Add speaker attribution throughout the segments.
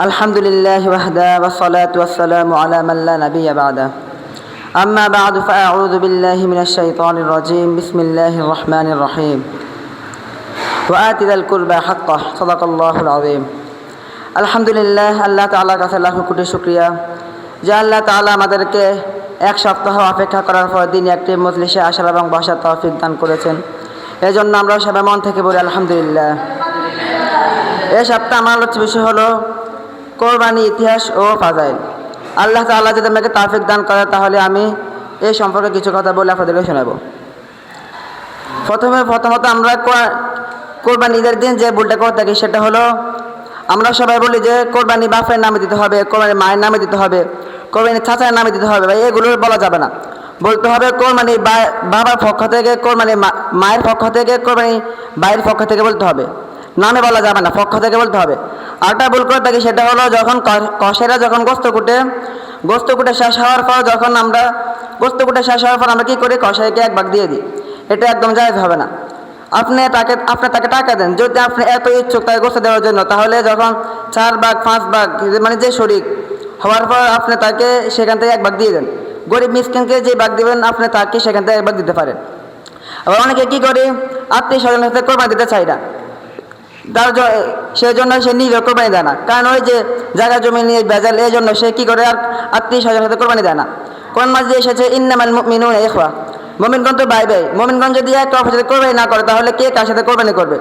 Speaker 1: الحمد لله وحده والصلاة والسلام على من لا نبي بعده أما بعد فأعوذ بالله من الشيطان الرجيم بسم الله الرحمن الرحيم وآت ذا القربى حقه صدق الله العظيم الحمد لله আল্লাহ তাআলার কাছে লাখ কোটি শুকরিয়া যে আল্লাহ তাআলা আমাদেরকে এক সপ্তাহ অপেক্ষা করার পর দিন একটি মজলিসে আসার এবং বসার তৌফিক দান করেছেন। এজন্য আমরা সবাই মন থেকে বলি আলহামদুলিল্লাহ। এই সপ্তাহ আমার আলোচ্য বিষয় হলো কোরবানি ইতিহাস ও ফাজাইল। আল্লাহ তাআলা যদি আমাকে তৌফিক দান করে তাহলে আমি এই সম্পর্কে কিছু কথা বলে আপনাদেরকে শোনাবো। প্রথমত আমরা কোরবানি ঈদের দিন যে ভুলটা করে থাকি সেটা হলো আমরা সবাই বলি যে কোরবানি বাপের নামে দিতে হবে, কোরবানি মায়ের নামে দিতে হবে, কোরবানি চাচার নামে দিতে হবে, এগুলো বলা যাবে না। বলতে হবে কোরবানি বাবার পক্ষ থেকে, কোরবানি মায়ের পক্ষ থেকে, কোরবানি ভাইয়ের পক্ষ থেকে বলতে হবে, নামে বলা যাবে না, পক্ষ থেকে বলতে হবে। আরেকটা ভুল করে থাকি সেটা হলো যখন কষাইরা যখন গোস্ত কুটে শেষ হওয়ার পর আমরা কী করি, কষাইকে এক ভাগ দিয়ে দিই। এটা একদম জায়েজ হবে না। আপনি তাকে টাকা দেন, যদি আপনি এত ইচ্ছুক তাকে গোস্ত দেওয়ার জন্য, তাহলে যখন 4 ভাগ 5 ভাগ মানে যে শরিক হওয়ার পর আপনি তাকে সেখান থেকে এক ভাগ দিয়ে দেন। গরিব মিসকিনকে যে ভাগ দিবেন আপনি তাকে সেখান থেকে এক ভাগ দিতে পারেন। আবার অনেকে কী করে আত্মীয় স্বজনের সাথে কোরবানি দিতে চায় না, সেই জন্য সে নিজে কোরবানি দেয় না, কারণ ওই যে জায়গা জমি নিয়ে ভেজাল, এই জন্য সে কী করে আর আত্মীয় স্বজনের সাথে কোরবানি দেয় না। কোন মাঝে এসেছে ইন্নামাল মুমিনুনা ইখওয়া, মুমিনগণ তো ভাই ভাই। মুমিনগণ যদি একে অপরের সাথে কোরবানি না করে তাহলে কে কার সাথে কোরবানি করবে?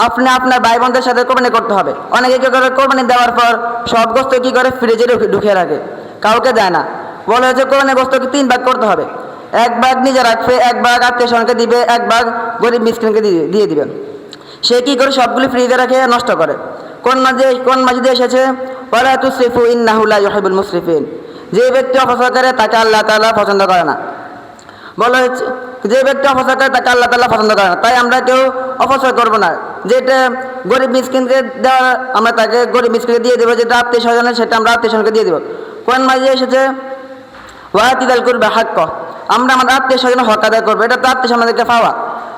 Speaker 1: আপনি আপনার ভাই বোনদের সাথে কোরবানি করতে হবে। অনেকে কী করে কোরবানি দেওয়ার পর সব গোস্ত কী করে ফ্রিজে ঢুকিয়ে রাখে, কাউকে দেয় না। বলে হচ্ছে কোরবানি গোস্তকে 3 ভাগ করতে হবে, 1 ভাগ নিজে রাখবে, 1 ভাগ আত্মীয় স্বজনকে দিবে, 1 ভাগ গরিব মিসকিনকে দিয়ে দিবেন। সে কী করে সবগুলি ফ্রিজে রাখে নষ্ট করে। কোন মাঝে এসেছে ওয়ালা তুসরিফু ইন্নাহু লা ইউহিব্বুল মুসরিফিন, যে ব্যক্তি অপচয় করে তাকে আল্লাহ তাআলা পছন্দ করে না। বলা হচ্ছে যে ব্যক্তি অপচয় করে তাকে আল্লাহ তাআলা পছন্দ করে না। তাই আমরা কেউ অপচয় করবো না। যেটা গরিব মিসকিনকে দেওয়া আমরা তাকে গরিব মিসকিনকে দিয়ে দেবো, যেটা আত্মীয় স্বজনের সেটা আমরা আত্মীয় স্বজনকে দিয়ে দেবো। কোন মাঝে এসেছে ওয়াতি যাল কুরবা হাক্ক, আমরা আমাদের আত্মীয় স্বজনের হক আদায় করবো, এটা তো আত্মীয় স্বজনদেরকে পাওয়া,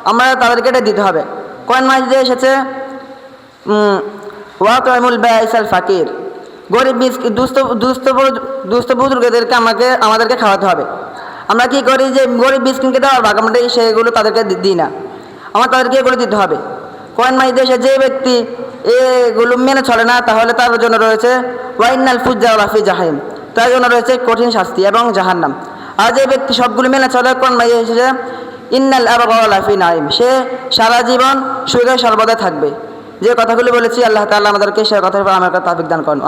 Speaker 1: আমরা তাদেরকে এটা দিতে হবে। কোন মাঝে এসেছে ওয়াতুমুল বাইসাল ফাকির, গরিব মিসকিন দুস্থ বুজুর্গদেরকে আমাদেরকে খাওয়াতে হবে। আমরা কী করি যে গরিব মিসকিনকে দেওয়ার ভাগ আমরা সেগুলো তাদেরকে দিই না, আমার তাদেরকে এগুলো দিতে হবে। কোরআন মাজিদে এসে যে ব্যক্তি এগুলো মেনে চলে না তাহলে তার জন্য রয়েছে ওয়াইনাল ফুজ্জার ফি জাহিম, তার জন্য রয়েছে কঠিন শাস্তি এবং জাহান্নাম। আর যে ব্যক্তি সবগুলো মেনে চলে, কোরআন মাজিদে এসেছে ইন্নাল আবরারা ফি নাঈম, সে সারা জীবন সুখে সর্বদা থাকবে। যে কথাগুলি বলেছি আল্লাহ তাআলা আমাদেরকে সে কথার উপর আমল করার তৌফিক দান করুন।